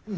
दोस्तों,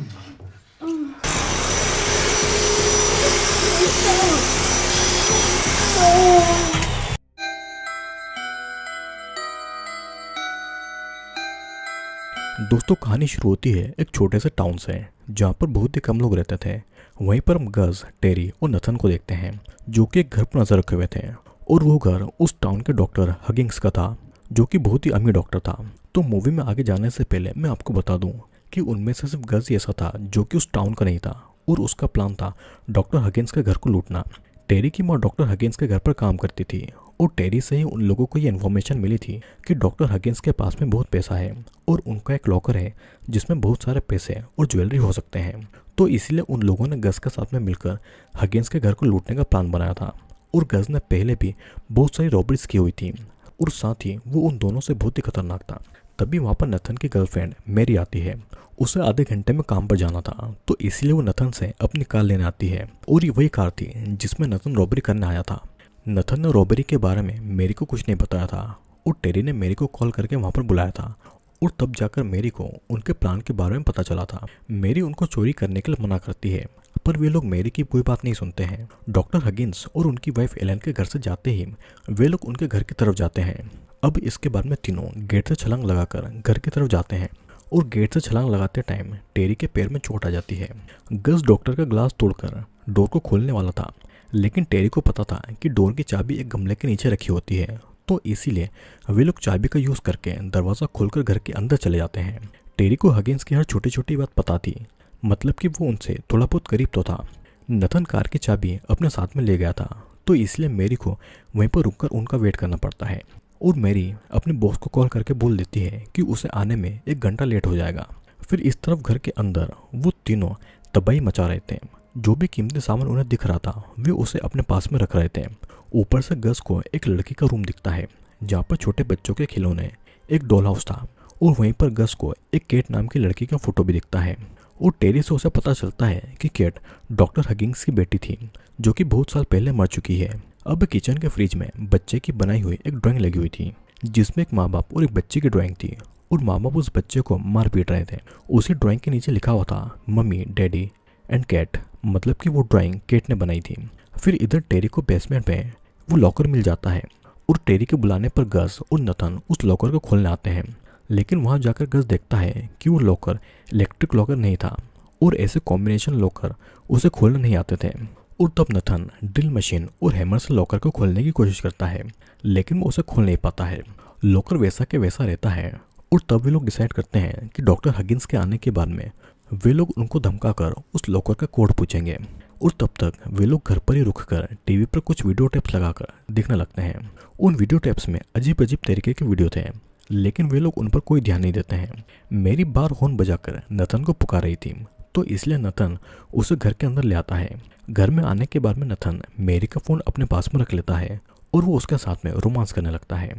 कहानी शुरू होती है एक छोटे से टाउन से जहाँ पर बहुत ही कम लोग रहते थे। वहीं पर हम गज, टेरी और नथन को देखते हैं जो कि एक घर पर नजर रखे हुए थे। और वो घर उस टाउन के डॉक्टर हगिंग्स का था जो कि बहुत ही अमीर डॉक्टर था। तो मूवी में आगे जाने से पहले मैं आपको बता दूं कि उनमें से सिर्फ गज ही ऐसा था जो कि उस टाउन का नहीं था और उसका प्लान था डॉक्टर हगिंस के घर को लूटना। टेरी की माँ डॉक्टर हगिंस के घर पर काम करती थी और टेरी से ही उन लोगों को ये इन्फॉर्मेशन मिली थी कि डॉक्टर हगिंस के पास में बहुत पैसा है और उनका एक लॉकर है जिसमें बहुत सारे पैसे और ज्वेलरी हो सकते हैं। तो इसलिए उन लोगों ने गज के साथ में मिलकर हगिंस के घर को लूटने का प्लान बनाया था। और गज ने पहले भी बहुत सारी रॉबरीज की हुई थी और साथ ही वो उन दोनों से बहुत ही खतरनाक था। तभी वहाँ पर नथन की गर्लफ्रेंड मैरी आती है। उसे आधे घंटे में काम पर जाना था, तो इसलिए वो नथन से अपनी कार लेने आती है और ये वही कार थी जिसमें नथन रॉबरी करने आया था। नथन ने रॉबरी के बारे में मेरी को कुछ नहीं बताया था और टेरी ने मेरी को कॉल करके वहाँ पर बुलाया था और तब जाकर मेरी को उनके प्लान के बारे में पता चला था। मेरी उनको चोरी करने के लिए मना करती है पर वे लोग मेरी की कोई बात नहीं सुनते हैं। डॉक्टर हगिंस और उनकी वाइफ एलन के घर से जाते ही वे लोग उनके घर की तरफ जाते हैं। अब इसके बाद में तीनों गेट से छलांग लगाकर घर की तरफ जाते हैं और गेट से छलांग लगाते टाइम टेरी के पैर में चोट आ जाती है। गज डॉक्टर का ग्लास तोड़कर डोर को खोलने वाला था, लेकिन टेरी को पता था कि डोर की चाबी एक गमले के नीचे रखी होती है, तो इसीलिए वे लोग चाबी का यूज करके दरवाजा खोलकर घर के अंदर चले जाते हैं। टेरी को हगिंस की हर छोटी छोटी बात पता थी, मतलब कि वो उनसे थोड़ा बहुत करीब तो था। नथन कार की चाबी अपने साथ में ले गया था, तो इसलिए मेरी को वहीं पर रुककर उनका वेट करना पड़ता है और मेरी अपने बॉस को कॉल करके बोल देती है कि उसे आने में 1 घंटा लेट हो जाएगा। फिर इस तरफ घर के अंदर वो तीनों तबाही मचा रहे थे। जो भी कीमती सामान उन्हें दिख रहा था वे उसे अपने पास में रख रहे थे। ऊपर से गज को एक लड़की का रूम दिखता है जहाँ पर छोटे बच्चों के खिलौने, एक डॉल हाउस था और वहीं पर गज को एक केट नाम की लड़की का फोटो भी दिखता है। और टेरी से उसे पता चलता है कि केट डॉक्टर हगिंग्स की बेटी थी जो कि बहुत साल पहले मर चुकी है। अब किचन के फ्रिज में बच्चे की बनाई हुई एक ड्राइंग लगी हुई थी जिसमें एक माँ बाप और एक बच्चे की ड्राइंग थी और माँ बाप उस बच्चे को मार पीट रहे थे। उसी ड्राइंग के नीचे लिखा हुआ था मम्मी, डैडी एंड कैट, मतलब कि वो ड्राइंग केट ने बनाई थी। फिर इधर टेरी को बेसमेंट में वो लॉकर मिल जाता है और टेरी के बुलाने पर गज और नथन उस लॉकर को खोलने आते हैं, लेकिन वहां जाकर गज देखता है कि वो लॉकर इलेक्ट्रिक लॉकर नहीं था और ऐसे कॉम्बिनेशन लॉकर उसे खोलने नहीं आते थे। और तब नथन ड्रिल मशीन और हैमर से लॉकर को खोलने की कोशिश करता है, लेकिन वो उसे खोल नहीं पाता है। लॉकर वैसा के वैसा रहता है और तब वे लोग डिसाइड करते हैं कि डॉक्टर हगिंस के आने के बाद में वे लोग उनको धमकाकर उस लॉकर का कोड पूछेंगे। और तब तक वे लोग घर पर ही रुककर टीवी पर कुछ वीडियो टेप्स लगाकर देखने लगते हैं। उन वीडियो टेप्स में अजीब अजीब तरीके के वीडियो थे, लेकिन वे लोग उन पर कोई ध्यान नहीं देते हैं। मेरी बार हॉर्न बजाकर नथन को पुकार रही थी, तो इसलिए नथन उसे घर के अंदर ले आता है। घर में आने के बाद में नथन मेरी का फोन अपने पास में रख लेता है और वो उसके साथ में रोमांस करने लगता है।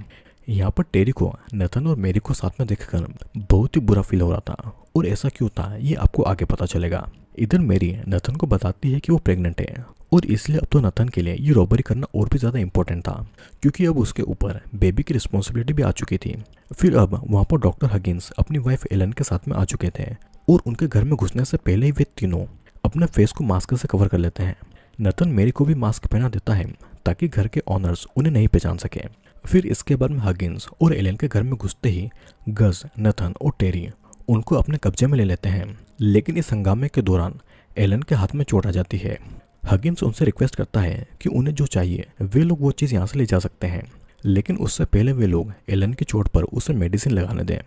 यहाँ पर टेरी को नथन और मेरी को साथ में देखकर बहुत ही बुरा फील हो रहा था और ऐसा क्यों था ये आपको आगे पता चलेगा। इधर मेरी नथन को बताती है कि वो प्रेग्नेंट है और इसलिए अब तो नथन के लिए ये रॉबरी करना और भी ज़्यादा इंपॉर्टेंट था क्योंकि अब उसके ऊपर बेबी की रिस्पॉन्सिबिलिटी भी आ चुकी थी। फिर अब वहाँ पर डॉक्टर हगिंस अपनी वाइफ एलन के साथ में आ चुके थे और उनके घर में घुसने से पहले ही वे तीनों अपने फेस को मास्क से कवर कर लेते हैं। नथन मेरी को भी मास्क पहना देता है ताकि घर के ऑनर्स उन्हें नहीं पहचान सके। फिर इसके बाद में हगिंस और एलन के घर में घुसते ही गज, नथन और टेरी उनको अपने कब्जे में ले लेते हैं, लेकिन इस हंगामे के दौरान एलन के हाथ में चोट आ जाती है। हगिंस उनसे रिक्वेस्ट करता है कि उन्हें जो चाहिए वे लोग वो चीज़ यहाँ से ले जा सकते हैं, लेकिन उससे पहले वे लोग एलन की चोट पर उसे मेडिसिन लगाने दें।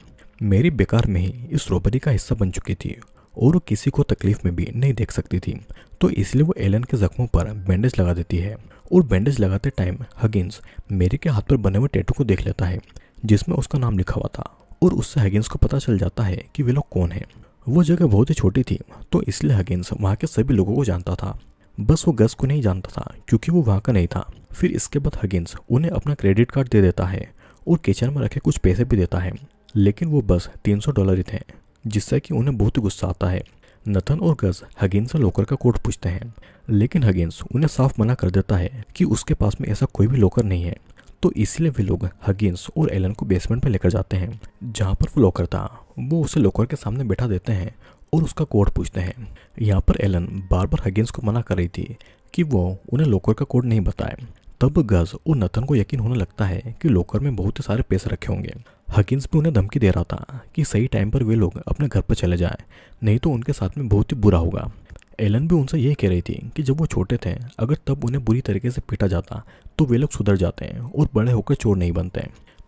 मेरी बेकार में ही इस रॉबरी का हिस्सा बन चुकी थी और वो किसी को तकलीफ में भी नहीं देख सकती थी, तो इसलिए वो एलन के जख्मों पर बैंडेज लगा देती है। और बैंडेज लगाते टाइम हगिंस मेरी के हाथ पर बने हुए टैटू को देख लेता है जिसमें उसका नाम लिखा हुआ था और उससे हगिंस को पता चल जाता है कि वे लोग कौन हैं। वो जगह बहुत ही छोटी थी, तो इसलिए हगिंस वहाँ के सभी लोगों को जानता था, बस वो गज को नहीं जानता था क्योंकि वो वहाँ का नहीं था। फिर इसके बाद हगिंस उन्हें अपना क्रेडिट कार्ड दे देता है और किचन में रखे कुछ पैसे भी देता है, लेकिन वो बस $300 ही थे, जिससे कि उन्हें बहुत ही गुस्सा आता है। नथन और गज हगिंस से लॉकर का कोड पूछते हैं, लेकिन हगिंस उन्हें साफ मना कर देता है कि उसके पास में ऐसा कोई भी लॉकर नहीं है। तो इसलिए वे लोग हगिंस और एलन को बेसमेंट में लेकर जाते हैं जहाँ पर वो लॉकर था। वो उसे लॉकर के सामने बैठा देते हैं और उसका कोड पूछते हैं। यहाँ पर एलन बार बार हगिंस को मना कर रही थी कि वो उन्हें लॉकर का कोड नहीं बताए। तब गज और नथन को यकीन होने लगता है कि लॉकर में बहुत ही सारे पैसे रखे होंगे। हगिंस भी उन्हें धमकी दे रहा था कि सही टाइम पर वे लोग अपने घर पर चले जाएं, नहीं तो उनके साथ में बहुत ही बुरा होगा। एलन भी उनसे यही कह रही थी कि जब वो छोटे थे अगर तब उन्हें बुरी तरीके से पीटा जाता तो वे लोग सुधर जाते हैं और बड़े होकर चोर नहीं बनते।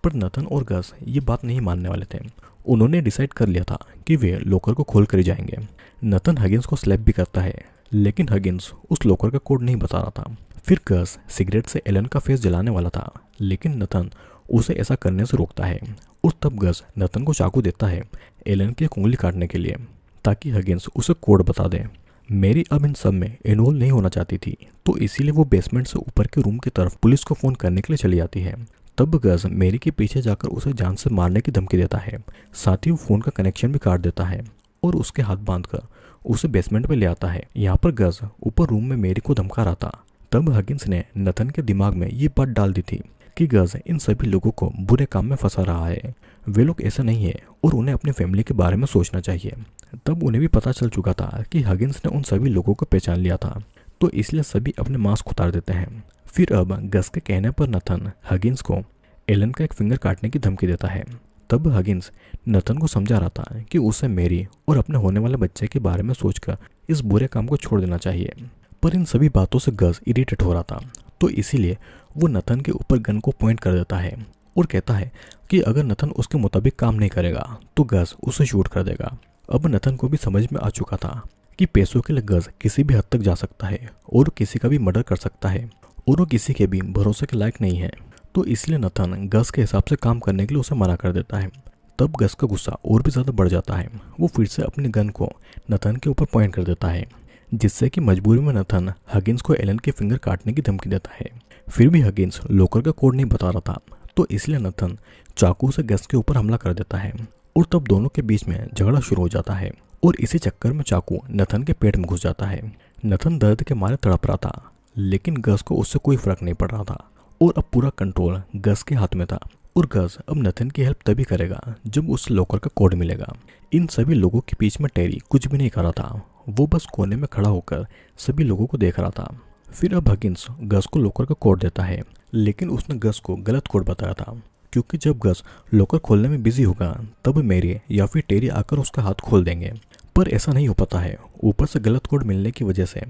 पर नथन और गज ये बात नहीं मानने वाले थे। उन्होंने डिसाइड कर लिया था कि वे लॉकर को खोल कर ही जाएंगे। नथन हगिंस को स्लैप भी करता है, लेकिन हगिंस उस लॉकर का कोड नहीं बता रहा था। फिर गज सिगरेट से एलन का फेस जलाने वाला था, लेकिन नथन उसे ऐसा करने से रोकता है और तब गज नथन को चाकू देता है एलन की एक उंगली काटने के लिए, ताकि हगिंस उसे कोड बता दे। मेरी अब इन सब में इन्वॉल्व नहीं होना चाहती थी, तो इसीलिए वो बेसमेंट से ऊपर के रूम की तरफ पुलिस को फ़ोन करने के लिए चली जाती है। तब गज मेरी के पीछे जाकर उसे जान से मारने की धमकी देता है। साथ ही वो फ़ोन का कनेक्शन भी काट देता है और उसके हाथ बांधकर उसे बेसमेंट में ले आता है। यहाँ पर गज ऊपर रूम में मेरी को धमका रहा था। तब हगिंस ने नथन के दिमाग में ये बात डाल दी थी कि गज इन सभी लोगों को बुरे काम में फंसा रहा है। वे लोग ऐसा नहीं है और उन्हें अपनी फैमिली के बारे में सोचना चाहिए। तब उन्हें भी पता चल चुका था कि हगिंस ने उन सभी लोगों को पहचान लिया था, तो इसलिए सभी अपने मास्क उतार देते हैं। फिर अब गज के कहने पर नथन हगिंस को एलन का एक फिंगर काटने की धमकी देता है। तब हगिंस नथन को समझा रहा था कि उसे मेरी और अपने होने वाले बच्चे के बारे में सोचकर इस बुरे काम को छोड़ देना चाहिए। पर इन सभी बातों से गज इरिटेट हो रहा था, तो इसीलिए वो नथन के ऊपर गन को पॉइंट कर देता है और कहता है कि अगर नथन उसके मुताबिक काम नहीं करेगा तो गज उसे शूट कर देगा। अब नथन को भी समझ में आ चुका था कि पैसों के लिए गज किसी भी हद तक जा सकता है और किसी का भी मर्डर कर सकता है और वो किसी के भी भरोसे के लायक नहीं है, तो इसलिए नथन गज के हिसाब से काम करने के लिए उसे मना कर देता है। तब गज का गुस्सा और भी ज़्यादा बढ़ जाता है। वो फिर से अपनी गन को नथन के ऊपर पॉइंट कर देता है, जिससे कि मजबूरी में नथन हगिंस को एलन के फिंगर काटने की धमकी देता है। फिर भी हगिंस लॉकर का कोड नहीं बता रहा था, तो इसलिए नथन चाकू से गज के ऊपर हमला कर देता है और तब दोनों के बीच में झगड़ा शुरू हो जाता है और इसी चक्कर में चाकू नथन के पेट में घुस जाता है। नथन दर्द के मारे तड़प रहा था, लेकिन गज को उससे कोई फर्क नहीं पड़ रहा था और अब पूरा कंट्रोल गज के हाथ में था। और गज अब नथन की हेल्प तभी करेगा जब उस लॉकर का कोड मिलेगा। इन सभी लोगों के बीच में टेरी कुछ भी नहीं कर रहा था, वो बस कोने में खड़ा होकर सभी लोगों को देख रहा था। फिर अब हगिंस गज को लॉकर का कोड देता है, लेकिन उसने गज को गलत कोड बताया था, क्योंकि जब गज लॉकर खोलने में बिजी होगा तब मेरी या फिर टेरी आकर उसका हाथ खोल देंगे। पर ऐसा नहीं हो पाता है। ऊपर से गलत कोड मिलने की वजह से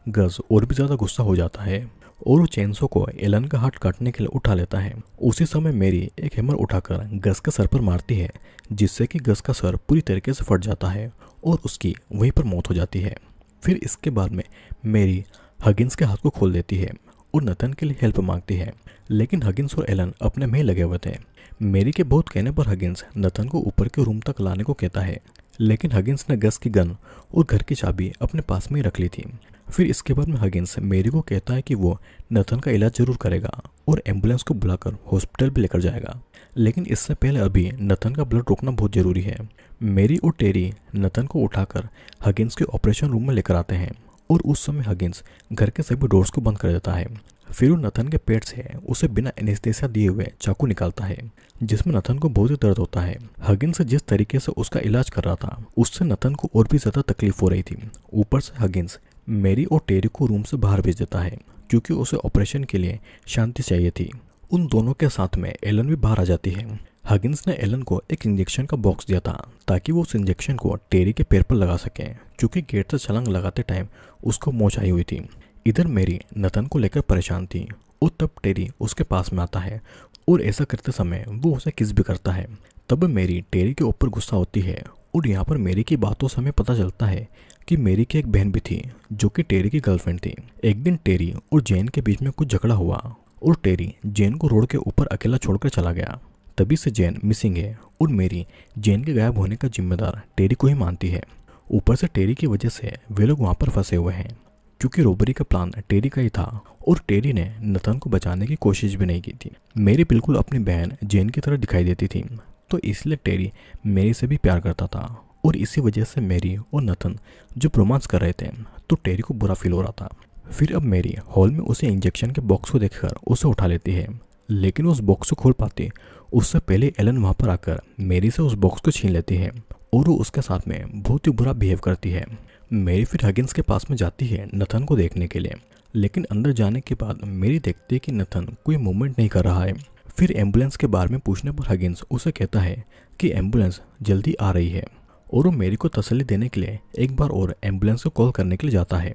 गज और भी ज़्यादा गुस्सा हो जाता है और वो चेंसो को एलन का हाथ काटने के लिए उठा लेता है। उसी समय मेरी एक हैमर उठाकर गज के सर पर मारती है, जिससे कि गज का सर पूरी तरीके से फट जाता है और उसकी वहीं पर मौत हो जाती है। फिर इसके बाद में मेरी हगिंस के हाथ को खोल देती है और नथन के लिए हेल्प मांगती है, लेकिन हगिंस और एलन अपने में ही लगे हुए थे। मेरी के बहुत कहने पर हगिंस नथन को ऊपर के रूम तक लाने को कहता है, लेकिन हगिंस ने गज की गन और घर की चाबी अपने पास में ही रख ली थी। फिर इसके बाद में हगिंस मेरी को कहता है कि वो नथन का इलाज जरूर करेगा और एम्बुलेंस को बुलाकर हॉस्पिटल भी लेकर जाएगा, लेकिन इससे पहले अभी नथन का ब्लड रोकना बहुत ज़रूरी है। मेरी और टेरी नथन को उठाकर हगिंस के ऑपरेशन रूम में लेकर आते हैं और उस समय हगिंस घर के सभी डोर्स को बंद कर देता है। फिर वो नथन के पेट से उसे बिना एनेस्थेसिया दिए हुए चाकू निकालता है, जिसमें नथन को बहुत ही दर्द होता है। हगिंस जिस तरीके से उसका इलाज कर रहा था उससे नथन को और भी ज़्यादा तकलीफ हो रही थी। ऊपर से हगिंस मेरी और टेरी को रूम से बाहर भेज देता है, क्योंकि उसे ऑपरेशन के लिए शांति चाहिए थी। उन दोनों के साथ में एलन भी बाहर आ जाती है। हगिंस ने एलन को एक इंजेक्शन का बॉक्स दिया था ताकि वो उस इंजेक्शन को टेरी के पैर पर लगा सके, क्योंकि गेट से छलांग लगाते टाइम उसको मोच आई हुई थी। इधर मेरी नथन को लेकर परेशान थी और तब टेरी उसके पास में आता है और ऐसा करते समय वो उसे किस भी करता है। तब मेरी टेरी के ऊपर गुस्सा होती है और यहाँ पर मेरी की बातों से हमें पता चलता है कि मेरी की एक बहन भी थी जो कि टेरी की गर्लफ्रेंड थी। एक दिन टेरी और जैन के बीच में कुछ झगड़ा हुआ और टेरी जैन को रोड के ऊपर अकेला छोड़कर चला गया। तभी से जैन मिसिंग है और मेरी जैन के गायब होने का जिम्मेदार टेरी को ही मानती है। ऊपर से टेरी की वजह से वे लोग वहाँ पर फंसे हुए हैं, क्योंकि रॉबरी का प्लान टेरी का ही था और टेरी ने नथन को बचाने की कोशिश भी नहीं की थी। मेरी बिल्कुल अपनी बहन जैन की तरह दिखाई देती थी, तो इसलिए टेरी मेरी से भी प्यार करता था और इसी वजह से मेरी और नथन जब रोमांस कर रहे थे तो टेरी को बुरा फील हो रहा था। फिर अब मेरी हॉल में उसे इंजेक्शन के बॉक्स को देखकर उसे उठा लेती है, लेकिन वो उस बॉक्स को खोल पाती उससे पहले एलन वहाँ पर आकर मेरी से उस बॉक्स को छीन लेती है और वो उसके साथ में बहुत ही बुरा बिहेव करती है। मेरी फिर हगिंस के पास में जाती है नथन को देखने के लिए, लेकिन अंदर जाने के बाद मेरी देखती है कि नथन कोई मूवमेंट नहीं कर रहा है। फिर एम्बुलेंस के बारे में पूछने पर हगिंस उसे कहता है कि एम्बुलेंस जल्दी आ रही है और वो मेरी को तसल्ली देने के लिए एक बार और एम्बुलेंस को कॉल करने के लिए जाता है।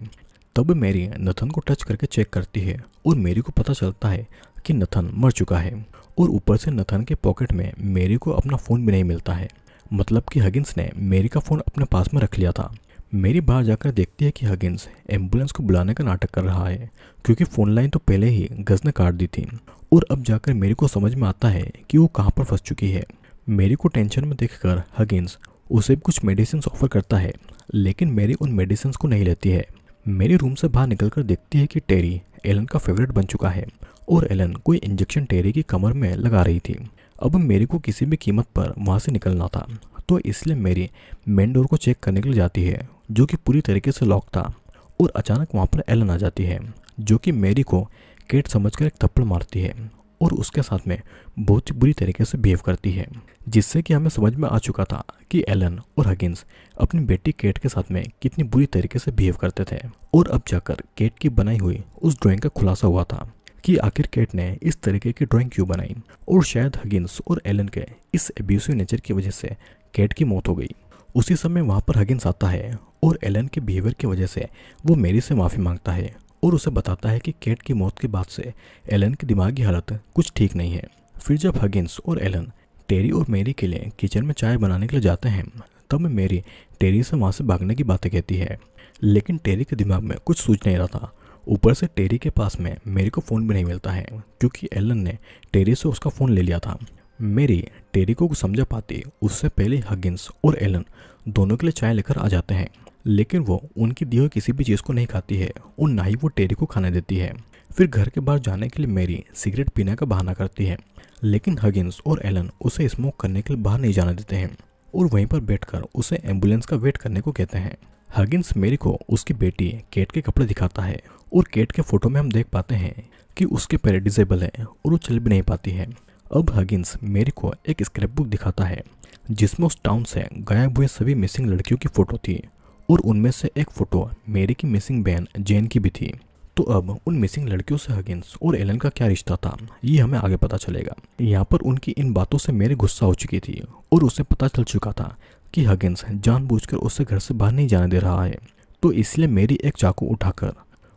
तब मेरी नथन को टच करके चेक करती है और मेरी को पता चलता है कि नथन मर चुका है और ऊपर से नथन के पॉकेट में मेरी को अपना फ़ोन भी नहीं मिलता है, मतलब कि हगिंस ने मेरी का फ़ोन अपने पास में रख लिया था। मेरी बाहर जाकर देखती है कि हगिंस एम्बुलेंस को बुलाने का नाटक कर रहा है क्योंकि फ़ोन लाइन तो पहले ही गज ने काट दी थी और अब जाकर मेरी को समझ में आता है कि वो कहाँ पर फंस चुकी है। मेरी को टेंशन में देखकर हगिंस उसे कुछ मेडिसिन ऑफर करता है, लेकिन मेरी उन मेडिसिन को नहीं लेती है। मेरी रूम से बाहर निकलकर देखती है कि टेरी एलन का फेवरेट बन चुका है और एलन कोई इंजेक्शन टेरी की कमर में लगा रही थी। अब मेरी को किसी भी कीमत पर वहाँ से निकलना था, तो इसलिए मेरी मेन डोर को चेक करने के लिए जाती है जो कि पूरी तरीके से लॉक था और अचानक वहाँ पर एलन आ जाती है जो कि मेरी को केट समझकर एक थप्पड़ मारती है और उसके साथ में बहुत ही बुरी तरीके से बिहेव करती है, जिससे कि हमें समझ में आ चुका था कि एलन और हगिंस अपनी बेटी केट के साथ में कितनी बुरी तरीके से बिहेव करते थे। और अब जाकर केट की बनाई हुई उस ड्राइंग का खुलासा हुआ था कि आखिर केट ने इस तरीके की ड्राइंग क्यों बनाई और शायद हगिंस और एलन के इस एब्यूसिव नेचर की वजह से केट की मौत हो गई। उसी समय वहाँ पर हगिंस आता है और एलन के बिहेवियर की वजह से वो मेरी से माफ़ी मांगता है और उसे बताता है कि केट की मौत के बाद से एलन की दिमागी हालत कुछ ठीक नहीं है। फिर जब हगिंस और एलन टेरी और मेरी के लिए किचन में चाय बनाने के लिए जाते हैं तब मेरी टेरी से वहाँ से भागने की बातें कहती है, लेकिन टेरी के दिमाग में कुछ सूझ नहीं रहा था। ऊपर से टेरी के पास में मेरी को फ़ोन भी नहीं मिलता है क्योंकि एलन ने टेरी से उसका फ़ोन ले लिया था। मेरी टेरी को समझा पाती उससे पहले हगिंस और एलन दोनों के लिए चाय लेकर आ जाते हैं, लेकिन वो उनकी दी हुई किसी भी चीज़ को नहीं खाती है और ना ही वो टेरी को खाने देती है। फिर घर के बाहर जाने के लिए मेरी सिगरेट पीने का बहाना करती है, लेकिन हगिंस और एलन उसे स्मोक करने के लिए बाहर नहीं जाने देते हैं और वहीं पर बैठकर उसे एम्बुलेंस का वेट करने को कहते हैं। हगिंस मेरी को उसकी बेटी केट के कपड़े दिखाता है और केट के फोटो में हम देख पाते हैं कि उसके पैर डिसेबल है और वो चल भी नहीं पाती है। अब हगिंस मेरी को एक स्क्रैप बुक दिखाता है जिसमें उस टाउन से गायब हुए सभी मिसिंग लड़कियों की फ़ोटो थी और उनमें से एक फ़ोटो मेरी की मिसिंग बहन जेन की भी थी। तो अब उन मिसिंग लड़कियों से हगिंस और एलन का क्या रिश्ता था ये हमें आगे पता चलेगा। यहाँ पर उनकी इन बातों से मेरी गुस्सा हो चुकी थी और उसे पता चल चुका था कि हगिंस जानबूझकर उसे घर से बाहर नहीं जाने दे रहा है, तो इसलिए मेरी एक चाकू उठाकर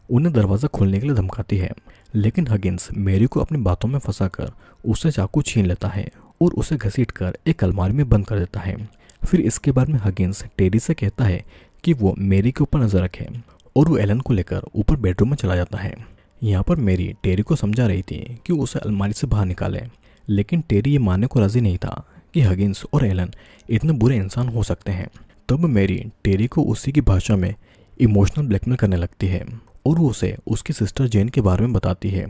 उन्हें दरवाज़ा खोलने के लिए धमकाती है, लेकिन हगिंस मेरी को अपनी बातों में फंसाकर उससे चाकू छीन लेता है और उसे घसीटकर एक अलमारी में बंद कर देता है। फिर इसके बाद में हगिंस टेरी से कहता है कि वो मेरी के ऊपर नज़र रखे और वो एलन को लेकर ऊपर बेडरूम में चला जाता है। यहाँ पर मेरी टेरी को समझा रही थी कि उसे अलमारी से बाहर निकाले, लेकिन टेरी ये मानने को राजी नहीं था कि हगिंस और एलन इतने बुरे इंसान हो सकते हैं। तब मेरी टेरी को उसी की भाषा में इमोशनल ब्लैकमेल करने लगती है और वो उसे उसकी सिस्टर जेन के बारे में बताती है।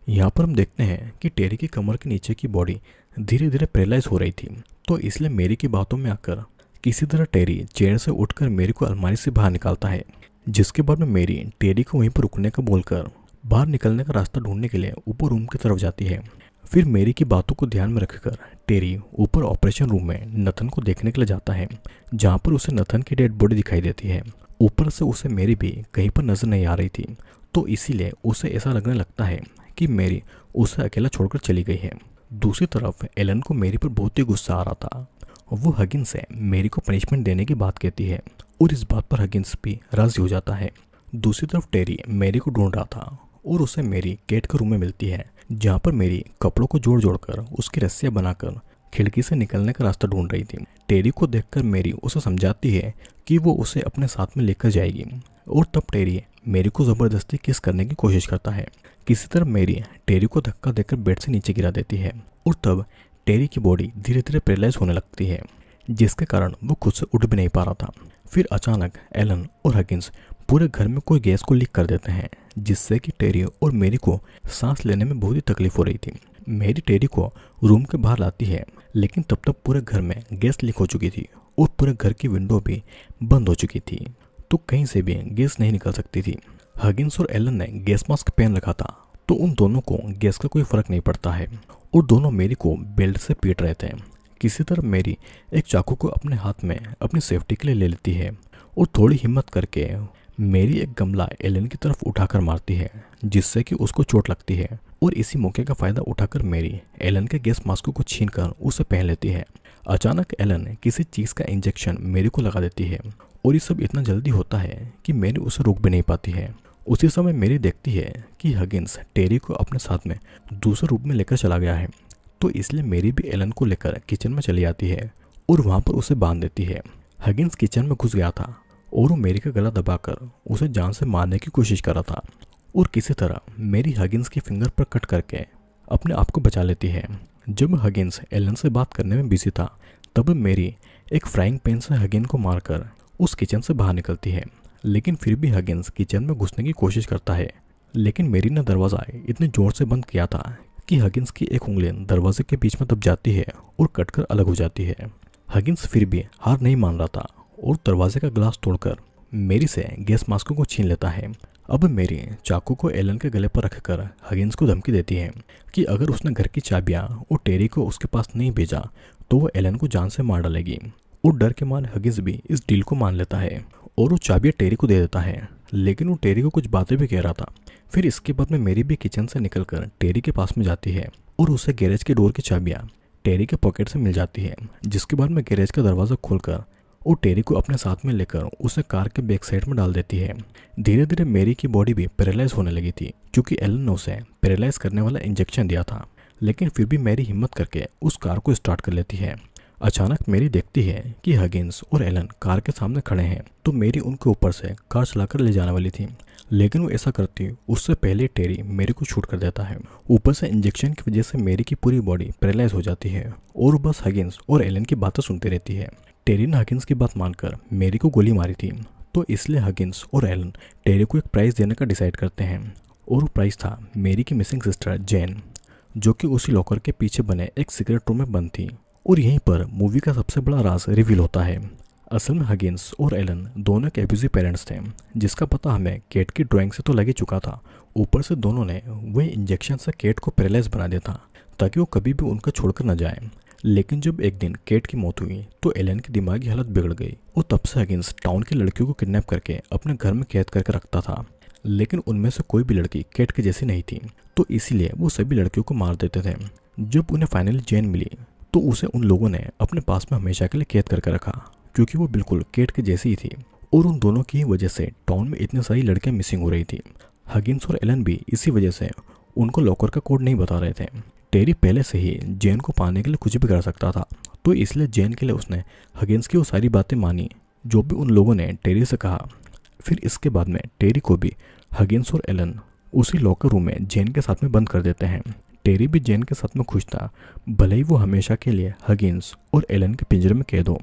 यहाँ पर हम देखते हैं कि टेरी की कमर के नीचे की बॉडी धीरे धीरे पैरालाइज हो रही थी, तो इसलिए मेरी की बातों में आकर किसी तरह टेरी चेयर से उठकर मेरी को अलमारी से बाहर निकालता है, जिसके बाद में मेरी टेरी को वहीं पर रुकने का बोलकर बाहर निकलने का रास्ता ढूंढने के लिए ऊपर रूम की तरफ जाती है। फिर मेरी की बातों को ध्यान में रखकर टेरी ऊपर ऑपरेशन रूम में नथन को देखने के लिए जाता है, जहाँ पर उसे नथन की डेड बॉडी दिखाई देती है। ऊपर से उसे मेरी भी कहीं पर नजर नहीं आ रही थी, तो इसीलिए उसे ऐसा लगने लगता है कि मेरी उसे अकेला छोड़कर चली गई है। दूसरी तरफ एलन को मेरी पर बहुत ही गुस्सा आ रहा था। वो हगिंस से मेरी को पनिशमेंट देने की बात कहती है और इस बात पर हगिंस भी राजी हो जाता है। दूसरी तरफ टेरी मेरी को ढूंढ रहा था और उसे मेरी केट के रूम में मिलती है, जहाँ पर मेरी कपड़ों को जोड़ जोड़कर उसकी रस्सियाँ बनाकर खिड़की से निकलने का रास्ता ढूंढ रही थी। टेरी को देखकर मेरी उसे समझाती है कि वो उसे अपने साथ में लेकर जाएगी और तब टेरी मेरी को ज़बरदस्ती किस करने की कोशिश करता है। किसी तरह मेरी टेरी को धक्का देकर बेड से नीचे गिरा देती है और तब टेरी की बॉडी धीरे धीरे पैरालाइज होने लगती है, जिसके कारण वो खुद से उठ भी नहीं पा रहा था। फिर अचानक एलन और हगिंस पूरे घर में कोई गैस को लीक कर देते हैं, जिससे कि टेरी और मेरी को सांस लेने में बहुत ही तकलीफ हो रही थी। मेरी टेरी को रूम के बाहर लाती है, लेकिन तब तक पूरे घर में गैस लीक हो चुकी थी और पूरे घर की विंडो भी बंद हो चुकी थी, तो कहीं से भी गैस नहीं निकल सकती थी। हगिंस और एलन ने गैस मास्क पहन रखा था, तो तो उन दोनों को गैस का कोई फर्क नहीं पड़ता है और दोनों मेरी को बेल्ट से पीट रहे थे। किसी तरह मेरी एक चाकू को अपने हाथ में अपनी सेफ्टी के लिए ले लेती है और थोड़ी हिम्मत करके मेरी एक गमला एलन की तरफ उठाकर मारती है, जिससे कि उसको चोट लगती है और इसी मौके का फायदा उठाकर मेरी एलन के गैस मास्क को छीनकर उसे पहन लेती है। अचानक एलन किसी चीज़ का इंजेक्शन मेरी को लगा देती है और ये सब इतना जल्दी होता है कि मेरी उसे रोक भी नहीं पाती है। उसी समय मेरी देखती है कि हगिंस टेरी को अपने साथ में दूसरे रूम में लेकर चला गया है, तो इसलिए मेरी भी एलन को लेकर किचन में चली आती है और वहाँ पर उसे बांध देती है। हगिंस किचन में घुस गया था और वो मेरी का गला दबाकर उसे जान से मारने की कोशिश कर रहा था और किसी तरह मेरी हगिंस की फिंगर पर कट करके अपने आप को बचा लेती है। जब हगिंस एलन से बात करने में बिजी था तब मेरी एक फ्राइंग पैन से हगिन को मारकर उस किचन से बाहर निकलती है, लेकिन फिर भी हगिंस किचन में घुसने की कोशिश करता है। लेकिन मेरी ने दरवाज़ा इतने ज़ोर से बंद किया था कि हगिंस की एक उंगली दरवाजे के बीच में दब जाती है और कटकर अलग हो जाती है। हगिंस फिर भी हार नहीं मान रहा था और दरवाजे का ग्लास तोड़कर मेरी से गैस मास्क को छीन लेता है। अब मेरी चाकू को एलन के गले पर रखकर हगिंस को धमकी देती है कि अगर उसने घर की चाबियां और टेरी को उसके पास नहीं भेजा तो वो एलन को जान से मार डालेगी। और डर के मारे हगिंस भी इस डील को मान लेता है और वो चाबियां टेरी को दे देता है, लेकिन वो टेरी को कुछ बातें भी कह रहा था। फिर इसके बाद में मेरी भी किचन से निकलकर टेरी के पास में जाती है और उसे गैरेज के डोर की चाबियाँ टेरी के पॉकेट से मिल जाती है, जिसके बाद में गैरेज का दरवाज़ा खोलकर और टेरी को अपने साथ में लेकर उसे कार के बैक साइड में डाल देती है। धीरे धीरे मेरी की बॉडी भी पैरालाइज होने लगी थी क्योंकि एलन ने उसे पैरालाइज करने वाला इंजेक्शन दिया था, लेकिन फिर भी मेरी हिम्मत करके उस कार को स्टार्ट कर लेती है। अचानक मेरी देखती है कि हगिंस और एलन कार के सामने खड़े हैं, तो मेरी उनके ऊपर से कार चलाकर ले जाने वाली थी, लेकिन वो ऐसा करती उससे पहले टेरी मेरी को शूट कर देता है। ऊपर से इंजेक्शन की वजह से मेरी की पूरी बॉडी पैरालाइज हो जाती है और बस हगिंस और एलन की बातें सुनती रहती है। टेरी ने हगिंस की बात मानकर मेरी को गोली मारी थी, तो इसलिए हगिंस और एलन टेरी को एक प्राइज़ देने का डिसाइड करते हैं और वो प्राइज़ था मेरी की मिसिंग सिस्टर जेन, जो कि उसी लॉकर के पीछे बने एक सीक्रेट रूम में बंद थी। और यहीं पर मूवी का सबसे बड़ा राज रिवील होता है। असल में हगिंस और एलन दोनों के एब्यूजिव पेरेंट्स थे, जिसका पता हमें केट की ड्राइंग से तो लग ही चुका था। ऊपर से दोनों ने वही इंजेक्शन से केट को पैरालाइज बना दिया था ताकि वो कभी भी उनका छोड़कर न जाए। लेकिन जब एक दिन केट की मौत हुई तो एलन की दिमागी हालत बिगड़ गई और तब से हगिंस टाउन की लड़कियों को किडनैप करके अपने घर में कैद करके रखता था, लेकिन उनमें से कोई भी लड़की केट के जैसी नहीं थी, तो इसीलिए वो सभी लड़कियों को मार देते थे। जब उन्हें फाइनली जेन मिली तो उसे उन लोगों ने अपने पास में हमेशा के लिए कैद करके रखा, क्योंकि वो बिल्कुल केट के जैसी ही थी और उन दोनों की वजह से टाउन में इतनी सारी लड़कियां मिसिंग हो रही थी। हगिंस और एलन भी इसी वजह से उनको लॉकर का कोड नहीं बता रहे थे। टेरी पहले से ही जेन को पाने के लिए कुछ भी कर सकता था, तो इसलिए जेन के लिए उसने हगिंस की वो सारी बातें मानी जो भी उन लोगों ने टेरी से कहा। फिर इसके बाद में टेरी को भी हगिंस और एलन उसी लॉकर रूम में जेन के साथ में बंद कर देते हैं। टेरी भी जेन के साथ में खुश था, भले ही वो हमेशा के लिए हगिंस और एलन के पिंजरे में कैद हो।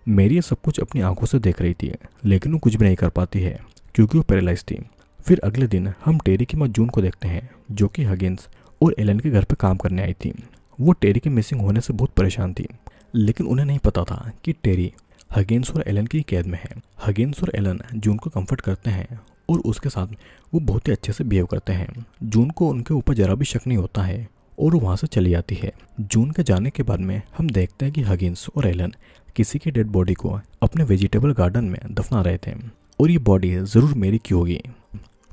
मेरी ये सब कुछ अपनी आंखों से देख रही थी, लेकिन वो कुछ भी नहीं कर पाती है क्योंकि वो पैरालाइज थी। फिर अगले दिन हम टेरी की माँ जून को देखते हैं, जो कि हगिंस और एलन के घर पे काम करने आई थी। वो टेरी के मिसिंग होने से बहुत परेशान थी, लेकिन उन्हें नहीं पता था कि टेरी हगिंस और एलन की कैद में है। हगिंस और एलन जून को कंफर्ट करते हैं और उसके साथ वो बहुत ही अच्छे से बिहेव करते हैं। जून को उनके ऊपर जरा भी शक नहीं होता है और वो वहाँ से चली जाती है। जून के जाने के बाद में हम देखते हैं कि हगिंस और एलन किसी की डेड बॉडी को अपने वेजिटेबल गार्डन में दफना रहे थे और ये बॉडी ज़रूर मेरी की होगी,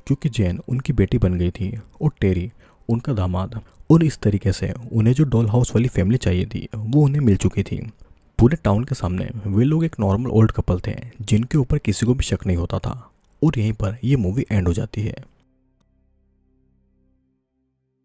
क्योंकि जेन उनकी बेटी बन गई थी और टेरी उनका दामाद, और इस तरीके से उन्हें जो डॉल हाउस वाली फैमिली चाहिए थी वो उन्हें मिल चुकी थी। पूरे टाउन के सामने वे लोग एक नॉर्मल ओल्ड कपल थे जिनके ऊपर किसी को भी शक नहीं होता था। और यहीं पर ये मूवी एंड हो जाती है।